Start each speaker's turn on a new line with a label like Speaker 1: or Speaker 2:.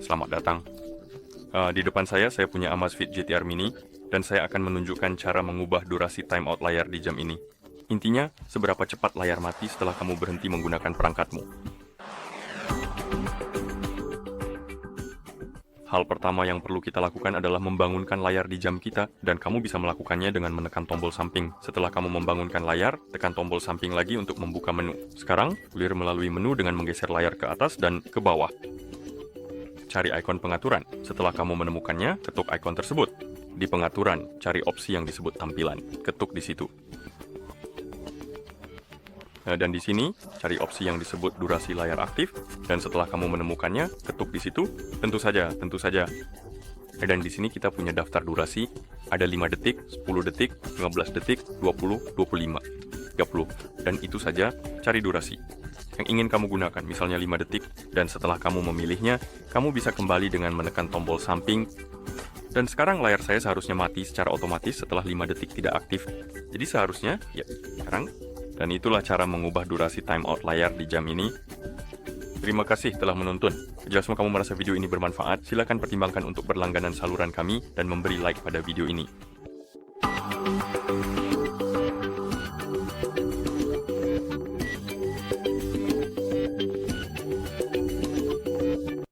Speaker 1: Selamat datang. Di depan saya punya Amazfit GTR Mini, dan saya akan menunjukkan cara mengubah durasi timeout layar di jam ini. Intinya, seberapa cepat layar mati setelah kamu berhenti menggunakan perangkatmu. Hal pertama yang perlu kita lakukan adalah membangunkan layar di jam kita, dan kamu bisa melakukannya dengan menekan tombol samping. Setelah kamu membangunkan layar, tekan tombol samping lagi untuk membuka menu. Sekarang, clear melalui menu dengan menggeser layar ke atas dan ke bawah. Cari ikon pengaturan. Setelah kamu menemukannya, ketuk ikon tersebut. Di pengaturan, cari opsi yang disebut tampilan. Ketuk di situ. Dan di sini, cari opsi yang disebut durasi layar aktif, dan setelah kamu menemukannya, ketuk di situ, tentu saja. Dan di sini kita punya daftar durasi, ada 5 detik, 10 detik, 15 detik, 20, 25, 30, dan itu saja cari durasi yang ingin kamu gunakan, misalnya 5 detik, dan setelah kamu memilihnya, kamu bisa kembali dengan menekan tombol samping, dan sekarang layar saya seharusnya mati secara otomatis setelah 5 detik tidak aktif. Jadi seharusnya, ya, sekarang. Dan itulah cara mengubah durasi timeout layar di jam ini. Terima kasih telah menonton. Jika semua kamu merasa video ini bermanfaat, silakan pertimbangkan untuk berlangganan saluran kami dan memberi like pada video ini.